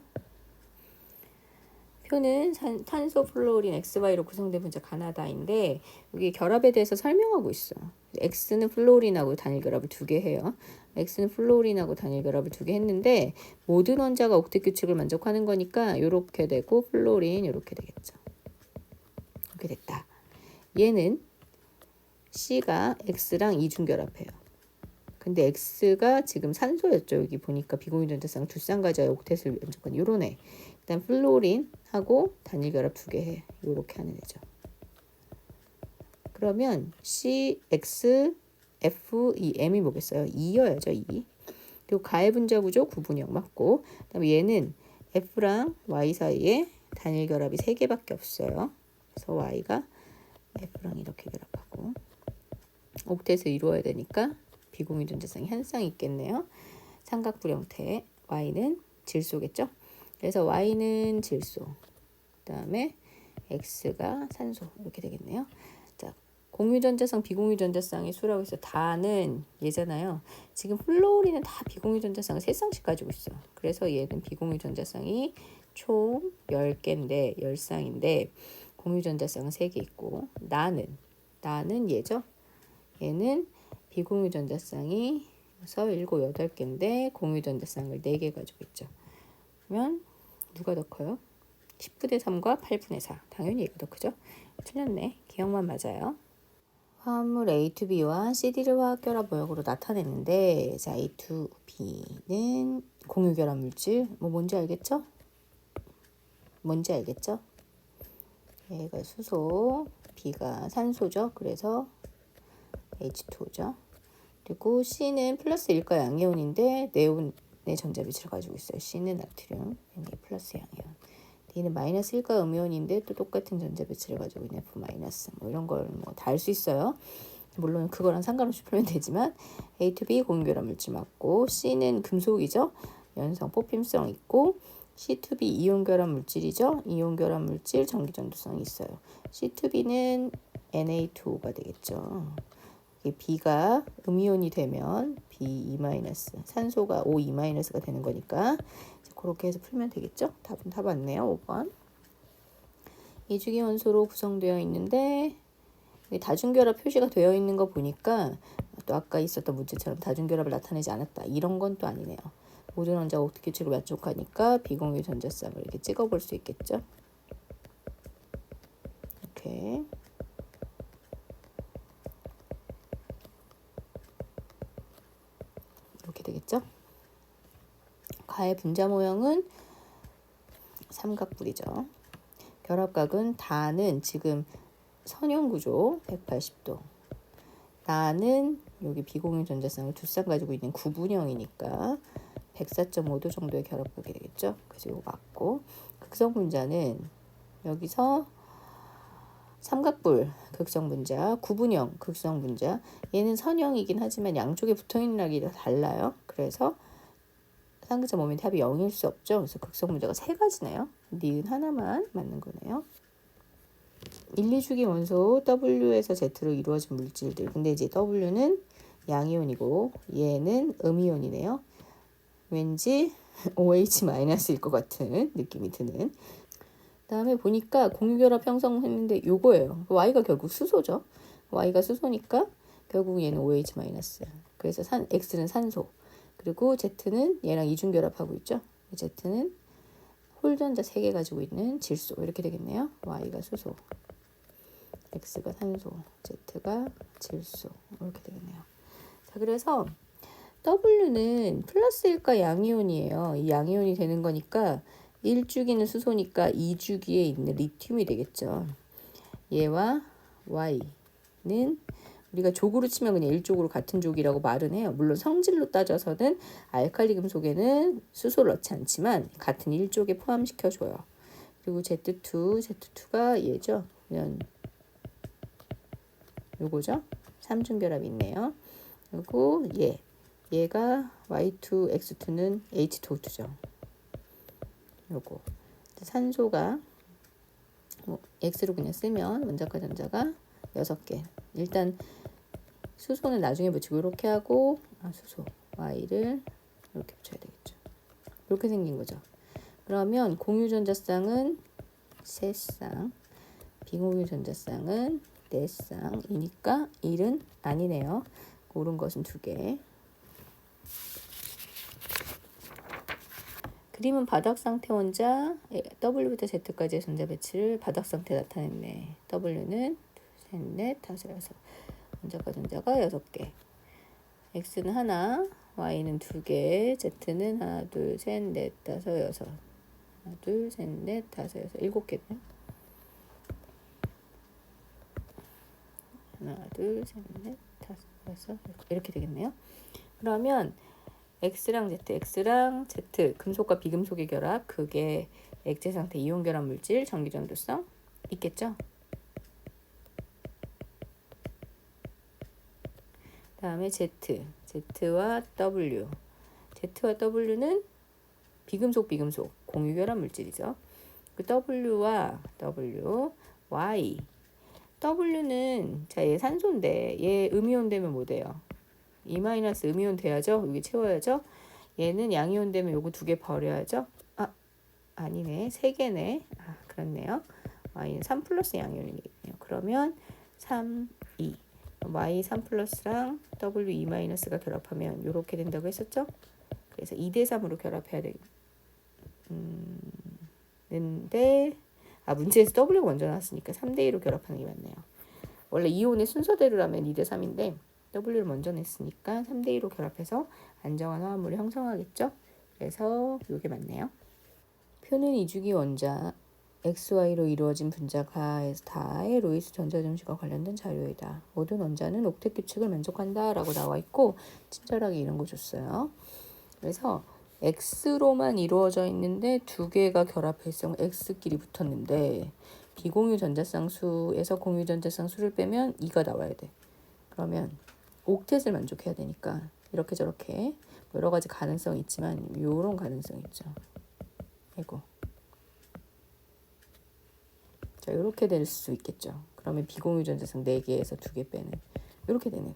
표는 탄소 플루오린 XY로 구성된 분자 가나다인데 여기 결합에 대해서 설명하고 있어. X는 플루오린하고 단일 결합을 2개 해요. X는 플루오린하고 단일 결합을 2개 했는데 모든 원자가 옥텟 규칙을 만족하는 거니까 이렇게 되고 플루오린 이렇게 되겠죠. 이렇게 됐다. 얘는 C가 X랑 이중 결합해요. 근데 X가 지금 산소였죠. 여기 보니까 비공유 전자쌍 두 쌍가지와 옥텟을 만족한 요런 애. 일단 플루오린하고 단일 결합 2개 해. 요렇게 하는 애죠. 그러면 CX, F, E, M이 뭐겠어요? 2여야죠. 2. 그리고 가해 분자 구조 구분형 맞고, 그다음에 얘는 F랑 Y 사이에 단일 결합이 3개밖에 없어요. 그래서 Y가 F랑 이렇게 결합하고 옥텟을 이루어야 되니까 비공유 전자쌍이 한 쌍이 있겠네요. 삼각불 형태. Y는 질소겠죠. 그래서 Y는 질소, 그 다음에 X가 산소 이렇게 되겠네요. 자, 공유전자쌍, 비공유전자쌍의 수라고 해서 다는 얘잖아요. 지금 플루오린은 다 비공유전자쌍을 3쌍씩 가지고 있어. 그래서 얘는 비공유전자쌍이 총 10개인데 10쌍인데 공유전자쌍은 3개 있고, 나는 얘죠. 얘는 비공유전자쌍이 7, 8개인데 공유전자쌍을 4개 가지고 있죠. 그러면 누가 더 커요? 10분의 3과 8분의 4. 당연히 얘가 더 크죠? 틀렸네. 기억만 맞아요. 화합물 A2B와 CD를 화학결합 모형으로 나타냈는데, 자, A2B는 공유결합 물질. 뭔지 알겠죠? 얘가 수소, B가 산소죠. 그래서 H2O죠. 그리고 C는 플러스 일가 양이온인데 네온의 전자배치를 가지고 있어요. C는 나트륨, Na 플러스 양이온. D는 마이너스 일가 음이온인데 또 똑같은 전자배치를 가지고 있는 F 마이너스. 뭐 이런 걸 다 알 수 있어요. 물론 그거랑 상관없이 풀면 되지만 A2B 공유결합 물질 맞고, C는 금속이죠. 연성 포핌성 있고, C2B 이온 결합 물질이죠. 이온 결합 물질 전기 전도성이 있어요. C2B는 Na2O가 되겠죠. B가 음이온이 되면 B2- 산소가 O2-가 되는 거니까 그렇게 해서 풀면 되겠죠? 답은 다 맞네요. 5번. 이주기 원소로 구성되어 있는데 다중결합 표시가 되어 있는 거 보니까 또 아까 있었던 문제처럼 다중결합을 나타내지 않았다. 이런 건 또 아니네요. 모든 원자가 옥텟 규칙을 만족하니까 비공유 전자쌍을 이렇게 찍어볼 수 있겠죠? 이렇게. 이렇게 되겠죠? 가의 분자 모형은 삼각뿔이죠. 결합각은 다는 지금 선형 구조 180도. 나는 여기 비공유 전자쌍을 두 쌍 가지고 있는 구분형이니까 104.5도 정도의 결합각이 되겠죠. 그래서 이거 맞고, 극성 분자는 여기서 삼각뿔 극성 분자, 구분형 극성 분자. 얘는 선형이긴 하지만 양쪽에 붙어있는 락이 달라요. 그래서 상극자 모멘트 합이 0일 수 없죠. 그래서 극성 분자가 3가지네요. 니은 하나만 맞는 거네요. 1, 2주기 원소 W에서 Z로 이루어진 물질들. 근데 이제 W는 양이온이고 얘는 음이온이네요. 왠지 OH-일 것 같은 느낌이 드는. 그다음에 보니까 공유결합 형성했는데 요거예요. Y가 결국 수소죠. Y가 수소니까 결국 얘는 OH-. 그래서 X는 산소. 그리고 Z는 얘랑 이중결합하고 있죠. Z는 홀전자 3개 가지고 있는 질소. 이렇게 되겠네요. Y가 수소, X가 산소, Z가 질소. 이렇게 되겠네요. 자, 그래서 W는 플러스 일가 양이온이에요. 이 양이온이 되는 거니까 1주기는 수소니까 2주기에 있는 리튬이 되겠죠. 얘와 Y는 우리가 족으로 치면 그냥 1족으로 같은 족이라고 말은 해요. 물론 성질로 따져서는 알칼리 금속에는 수소를 넣지 않지만 같은 1족에 포함시켜줘요. 그리고 Z2가 얘죠. 그러면 요거죠. 삼중결합이 있네요. 그리고 얘가 Y2, X2는 H2O2죠. 요거 산소가 X로 그냥 쓰면 원자과 전자가 6개. 일단 수소는 나중에 붙이고 이렇게 하고 수소 Y를 이렇게 붙여야 되겠죠. 이렇게 생긴 거죠. 그러면 공유 전자쌍은 3쌍, 비공유 전자쌍은 4쌍이니까 1은 아니네요. 옳은 것은 2개. 그림은 바닥 상태 원자 W부터 Z까지의 전자 배치를 바닥 상태 나타냈네. W는 2, 3, 4, 5, 6. 원자과 전자가 6개. X는 하나, Y는 2개, Z는 하나, 둘, 셋, 넷, 다섯, 여섯. 하나, 둘, 셋, 넷, 다섯, 여섯, 7개네. 하나, 둘, 셋, 넷, 다섯, 여섯, 이렇게 되겠네요. 그러면 X랑 Z, 금속과 비금속의 결합, 그게 액체 상태 이온 결합 물질, 전기 전도성 있겠죠? 다음에 Z와 W는 비금속 공유 결합 물질이죠. 그 W와 W는 자, 얘 산소인데 얘 음이온 되면 뭐 돼요? E- 음이온 돼야죠. 여기 채워야죠. 얘는 양이온 되면 요거 2개 버려야죠. 아니네. 3개네. 그렇네요. Y는 3 플러스 양이온이겠네요. 그러면 3, 2. Y 3 플러스랑 W 2 마이너스가 결합하면 이렇게 된다고 했었죠? 그래서 2대 3으로 결합해야 되는데 문제에서 W가 먼저 나왔으니까 3대 2로 결합하는 게 맞네요. 원래 이온의 순서대로라면 2대 3인데 W를 먼저 냈으니까 3대 2로 결합해서 안정한 화합물을 형성하겠죠? 그래서 이게 맞네요. 표는 2주기 원자 XY로 이루어진 분자가의 로이스 전자점식과 관련된 자료이다. 모든 원자는 옥텟 규칙을 만족한다 라고 나와 있고 친절하게 이런 거 줬어요. 그래서 X로만 이루어져 있는데 2개가 결합해서 X끼리 붙었는데 비공유 전자쌍수에서 공유 전자쌍수를 빼면 2가 나와야 돼. 그러면 옥텟을 만족해야 되니까 이렇게 저렇게 여러 가지 가능성이 있지만 이런 가능성이 있죠. 아이고. 자, 이렇게 될 수 있겠죠. 그러면 비공유 전자쌍 4개에서 2개 빼는 이렇게 되는.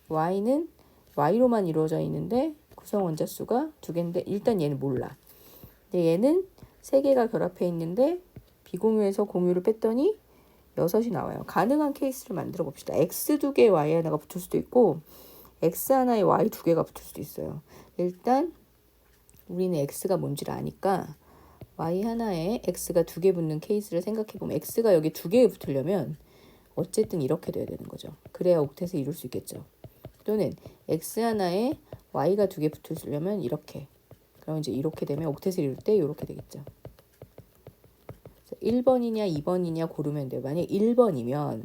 Y는 Y로만 이루어져 있는데 구성 원자 수가 2개인데 일단 얘는 몰라. 근데 얘는 3개가 결합해 있는데 비공유에서 공유를 뺐더니 6이 나와요. 가능한 케이스를 만들어 봅시다. X 2개에 Y 하나가 붙을 수도 있고 X 하나에 Y 2개가 붙을 수도 있어요. 일단 우리는 X가 뭔지를 아니까 Y 하나에 X가 2개 붙는 케이스를 생각해보면 X가 여기 2개에 붙으려면 어쨌든 이렇게 돼야 되는 거죠. 그래야 옥텟을 이룰 수 있겠죠. 또는 X 하나에 Y가 2개 붙으려면 이렇게. 그럼 이제 이렇게 되면 옥텟을 이룰 때 이렇게 되겠죠. 1번이냐 2번이냐 고르면 돼요. 만약 1번이면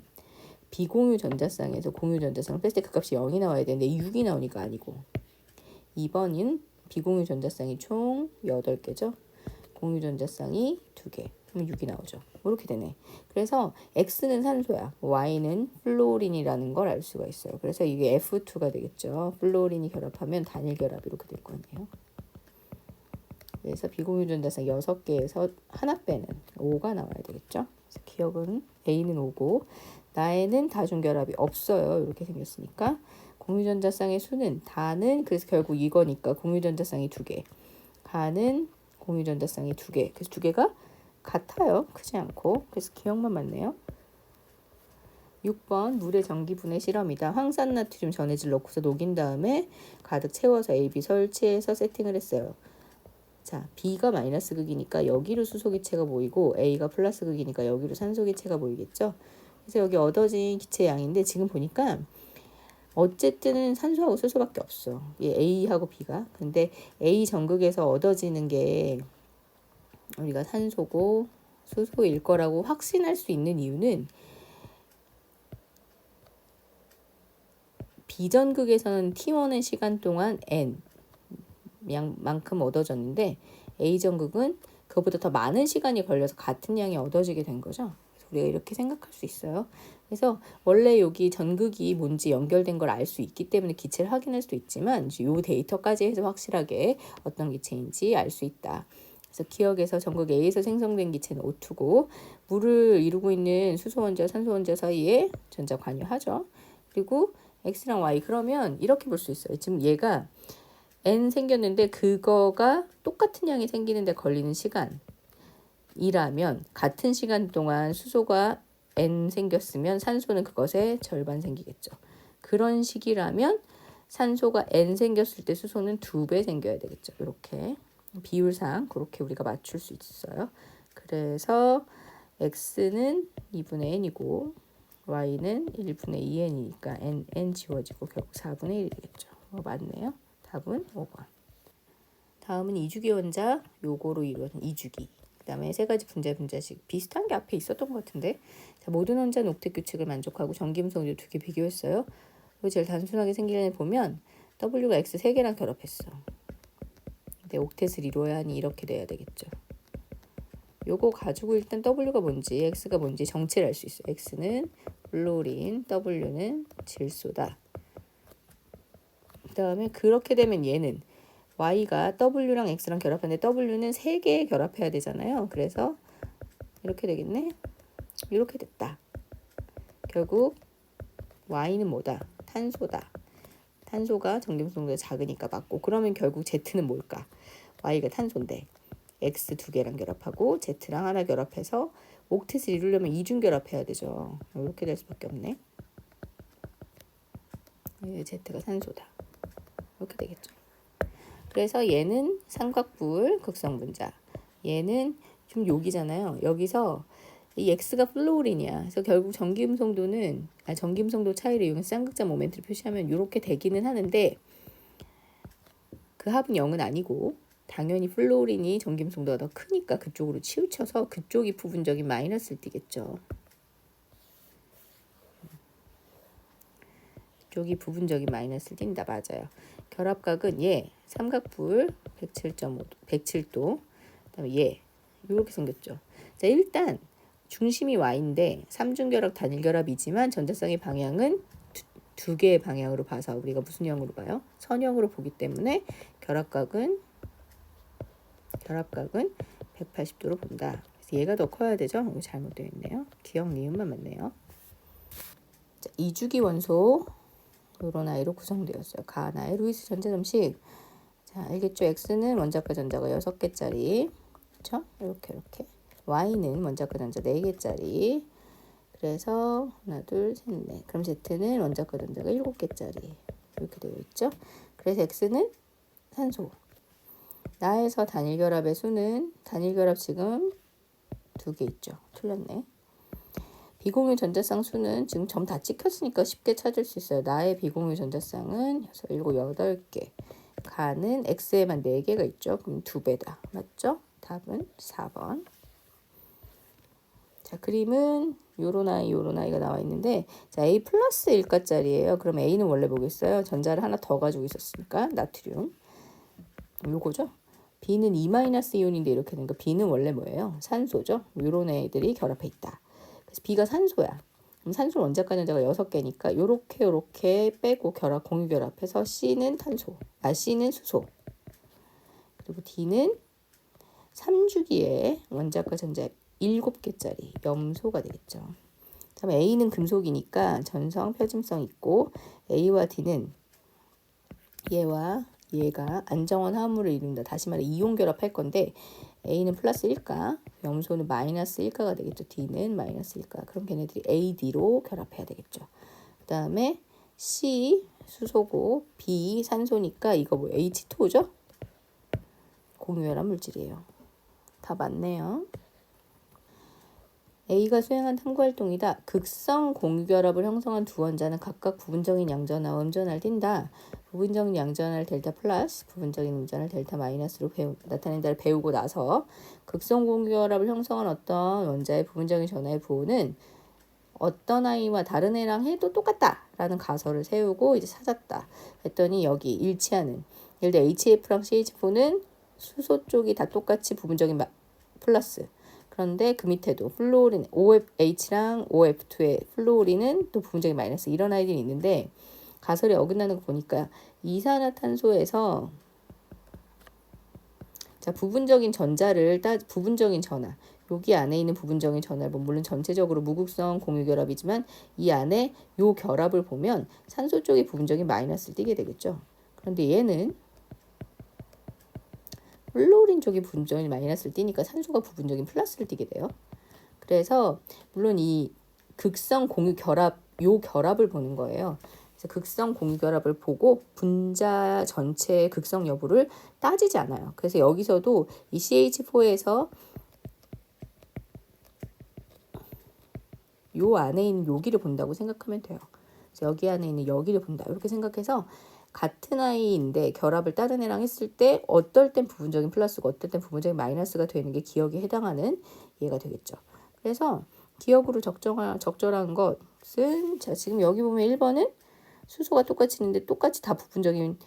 비공유 전자쌍에서 공유 전자쌍을 뺐을 때 그 값이 0이 나와야 되는데 6이 나오니까 아니고 2번은 비공유 전자쌍이 총 8개죠. 공유 전자쌍이 2개. 그럼 6이 나오죠. 이렇게 되네. 그래서 X는 산소야. Y는 플로린이라는 걸 알 수가 있어요. 그래서 이게 F2가 되겠죠. 플로린이 결합하면 단일 결합 이렇게 될 거네요. 그래서 비공유 전자쌍 6개에서 하나 빼는 5가 나와야 되겠죠. 그래서 기억은 A는 5고 나에는 다중결합이 없어요. 이렇게 생겼으니까 공유전자쌍의 수는 다는 그래서 결국 이거니까 공유전자쌍이 2개 가는 공유전자쌍이 2개 그래서 2개가 같아요. 크지 않고 그래서 기억만 맞네요. 6번 물의 전기분해 실험이다. 황산나트륨 전해질 넣고서 녹인 다음에 가득 채워서 AB 설치해서 세팅을 했어요. 자, B가 마이너스 극이니까 여기로 수소 기체가 보이고 A가 플러스 극이니까 여기로 산소 기체가 보이겠죠. 그래서 여기 얻어진 기체 양인데 지금 보니까 어쨌든 산소하고 수소밖에 없어. 얘 A하고 B가. 근데 A 전극에서 얻어지는 게 우리가 산소고 수소일 거라고 확신할 수 있는 이유는 B전극에서는 T1의 시간 동안 N 양만큼 얻어졌는데 A전극은 그거보다 더 많은 시간이 걸려서 같은 양이 얻어지게 된 거죠. 그래서 우리가 이렇게 생각할 수 있어요. 그래서 원래 여기 전극이 뭔지 연결된 걸 알 수 있기 때문에 기체를 확인할 수도 있지만 이 데이터까지 해서 확실하게 어떤 기체인지 알 수 있다. 그래서 기억에서 전극 A에서 생성된 기체는 O2고 물을 이루고 있는 수소 원자, 산소 원자 사이에 전자 관여하죠. 그리고 X랑 Y 그러면 이렇게 볼 수 있어요. 지금 얘가 N 생겼는데 그거가 똑같은 양이 생기는데 걸리는 시간이라면 같은 시간 동안 수소가 N 생겼으면 산소는 그것의 절반 생기겠죠. 그런 식이라면 산소가 N 생겼을 때 수소는 2배 생겨야 되겠죠. 이렇게 비율상 그렇게 우리가 맞출 수 있어요. 그래서 X는 2분의 N이고 Y는 1분의 2N이니까 N 지워지고 결국 4분의 1이 되겠죠. 맞네요. 답은 5번. 다음은 2주기 원자 요거로 이루어진 2주기. 그 다음에 세 가지 분자식 비슷한 게 앞에 있었던 것 같은데 자, 모든 원자는 옥텟 규칙을 만족하고 전기음성도 2개 비교했어요. 그리고 제일 단순하게 생기는 애 보면 W가 X 3개랑 결합했어. 근데 옥텟을 이루어야 하니 이렇게 돼야 되겠죠. 요거 가지고 일단 W가 뭔지 X가 뭔지 정체를 알 수 있어요. X는 플로린, W는 질소다. 그 다음에 그렇게 되면 얘는 Y가 W랑 X랑 결합하는데 W는 3개 결합해야 되잖아요. 그래서 이렇게 되겠네. 이렇게 됐다. 결국 Y는 뭐다? 탄소다. 탄소가 전기음성보다 작으니까 맞고 그러면 결국 Z는 뭘까? Y가 탄소인데 X 2개랑 결합하고 Z랑 하나 결합해서 옥텟을 이루려면 이중 결합해야 되죠. 이렇게 될 수밖에 없네. Z가 산소다. 이렇게 되겠죠. 그래서 얘는 삼각불 극성분자. 얘는 좀 여기잖아요. 여기서 이 X가 플로린이야. 그래서 결국 전기음성도 차이를 이용해서 쌍극자 모멘트를 표시하면 이렇게 되기는 하는데 그 합은 0은 아니고 당연히 플로린이 전기음성도가 더 크니까 그쪽으로 치우쳐서 그쪽이 부분적인 마이너스를 띠겠죠. 그쪽이 부분적인 마이너스를 띈다. 맞아요. 결합각은 얘 삼각불 107.5도, 107도. 그다음에 얘 이렇게 생겼죠. 자, 일단 중심이 Y인데 삼중결합 단일결합이지만 전자쌍의 방향은 두 개의 방향으로 봐서 우리가 무슨 형으로 봐요? 선형으로 보기 때문에 결합각은 180도로 본다. 그래서 얘가 더 커야 되죠? 이거 잘못되어 있네요. 기억 니은만 맞네요. 자, 2주기 원소 이런 아이로 구성되었어요. 가나의 루이스 전자점식. 자, 알겠죠? X는 원자과 전자가 6개짜리. 그렇죠? 이렇게. Y는 원자과 전자 4개짜리. 그래서 하나, 둘, 셋, 넷. 그럼 Z는 원자과 전자가 7개짜리. 이렇게 되어 있죠? 그래서 X는 산소. 나에서 단일결합의 수는 단일결합 지금 2개 있죠. 틀렸네. 비공유 전자쌍 수는 지금 점 다 찍혔으니까 쉽게 찾을 수 있어요. 나의 비공유 전자쌍은 6, 7, 8개. 가는 X에만 4개가 있죠. 그럼 2배다. 맞죠? 답은 4번. 자, 그림은 요런 아이가 나와 있는데 자, A 플러스 1가짜리예요. 그럼 A는 원래 뭐겠어요? 전자를 하나 더 가지고 있었으니까 나트륨. 요거죠. B는 2-이온인데 이렇게 되니까 B는 원래 뭐예요? 산소죠. 요런 애들이 결합해 있다. 그래서 B가 산소야. 그럼 산소 원자과 전자가 6개니까 요렇게 빼고 공유 결합해서 C는 C는 수소. 그리고 D는 3주기에 원자과 전자 7개짜리 염소가 되겠죠. 다음에 A는 금속이니까 전성, 표짐성 있고 A와 D는 얘와 얘가 안정원 화합물을 이룬다. 다시 말해 이온 결합할 건데 A는 플러스 1가, 염소는 마이너스 1가가 되겠죠. D는 마이너스 1가. 그럼 걔네들이 AD로 결합해야 되겠죠. 그 다음에 C 수소고 B 산소니까 이거 뭐예요? H2죠? 공유결합 물질이에요. 다 맞네요. A가 수행한 탐구활동이다. 극성 공유결합을 형성한 두 원자는 각각 부분적인 양전하와 음전하를 띈다. 부분적인 양전하를 델타 플러스, 부분적인 음전하를 델타 마이너스로 나타낸다를 배우고 나서 극성 공유결합을 형성한 어떤 원자의 부분적인 전하의 부호는 어떤 아이와 다른 애랑 해도 똑같다 라는 가설을 세우고 이제 찾았다 했더니 여기 일치하는, 예를 들어 HF랑 CH4는 수소 쪽이 다 똑같이 부분적인 플러스, 그런데 그 밑에도 플루오린 OFH랑 OF2의 플루오린은 또 부분적인 마이너스, 이런 아이들이 있는데 가설이 어긋나는 거 보니까 이산화탄소에서 자, 부분적인 전자를 부분적인 전하, 여기 안에 있는 부분적인 전하, 물론 전체적으로 무극성 공유결합이지만 이 안에 요 결합을 보면 산소 쪽이 부분적인 마이너스를 띠게 되겠죠. 그런데 얘는 플로린 쪽이 부분적인 마이너스를 띠니까 산소가 부분적인 플러스를 띠게 돼요. 그래서 물론 이 극성 공유결합, 요 결합을 보는 거예요. 그래서 극성 공유결합을 보고 분자 전체의 극성 여부를 따지지 않아요. 그래서 여기서도 이 CH4에서 요 안에 있는 여기를 본다고 생각하면 돼요. 그래서 여기 안에 있는 여기를 본다. 이렇게 생각해서 같은 아이인데 결합을 다른 애랑 했을 때 어떨 땐 부분적인 플러스고 어떨 땐 부분적인 마이너스가 되는 게 기억에 해당하는 얘가 되겠죠. 그래서 기억으로 적절한 것은 자, 지금 여기 보면 1번은 수소가 똑같이 있는데 똑같이 다 부분적인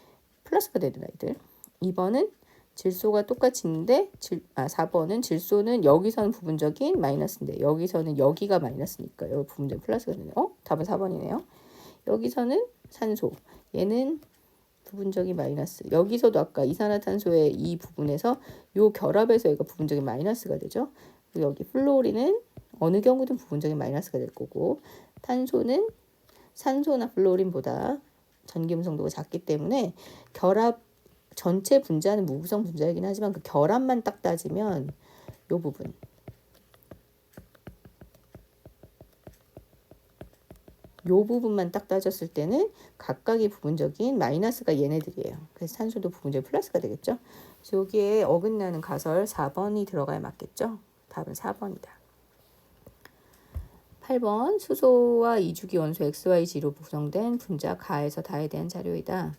플러스가 되는 아이들. 2번은 질소가 똑같이 있는데 4번은 질소는 여기서는 부분적인 마이너스인데 여기서는 여기가 마이너스니까 여기 부분적인 플러스가 되네요. 답은 4번이네요. 여기서는 산소, 얘는 부분적인 마이너스. 여기서도 아까 이산화탄소의 이 부분에서 요 결합에서 얘가 부분적인 마이너스가 되죠. 그리고 여기 플루오린은 어느 경우든 부분적인 마이너스가 될 거고, 탄소는 산소나 플루오린보다 전기음성도가 작기 때문에 결합 전체 분자는 무극성 분자이긴 하지만 그 결합만 딱 따지면 요 부분, 요 부분만 딱 따졌을 때는 각각의 부분적인 마이너스가 얘네들이에요. 그래서 산소도 부분적인 플러스가 되겠죠. 그래서 여기에 어긋나는 가설 4번이 들어가야 맞겠죠. 답은 4번이다. 8번 수소와 이주기 원소 XYG로 구성된 분자 가에서 다에 대한 자료이다.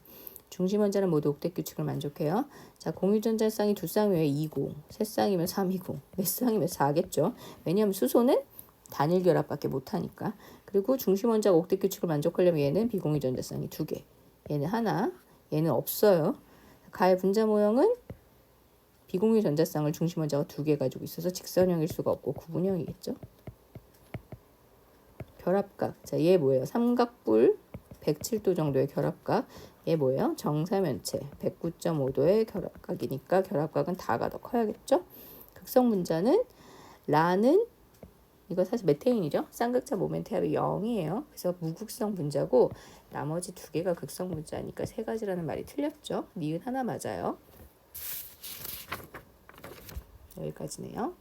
중심 원자는 모두 옥텟 규칙을 만족해요. 자, 공유전자 쌍이 두 쌍이면 2고, 세 쌍이면 3이고, 네 쌍이면 4겠죠. 왜냐하면 수소는 단일 결합밖에 못하니까. 그리고 중심 원자가 옥텟 규칙을 만족하려면 얘는 비공유전자 쌍이 2개, 얘는 하나, 얘는 없어요. 가의 분자 모형은 비공유전자 쌍을 중심 원자가 2개 가지고 있어서 직선형일 수가 없고 구분형이겠죠. 결합각, 자, 얘 뭐예요? 삼각뿔 107도 정도의 결합각. 얘 뭐예요? 정사면체 109.5도의 결합각이니까 결합각은 다가 더 커야겠죠? 극성 분자는 라는 이거 사실 메테인이죠. 쌍극자 모멘트 합이 0이에요. 그래서 무극성 분자고 나머지 두 개가 극성 분자니까 세 가지라는 말이 틀렸죠. 니은 하나 맞아요. 여기까지네요.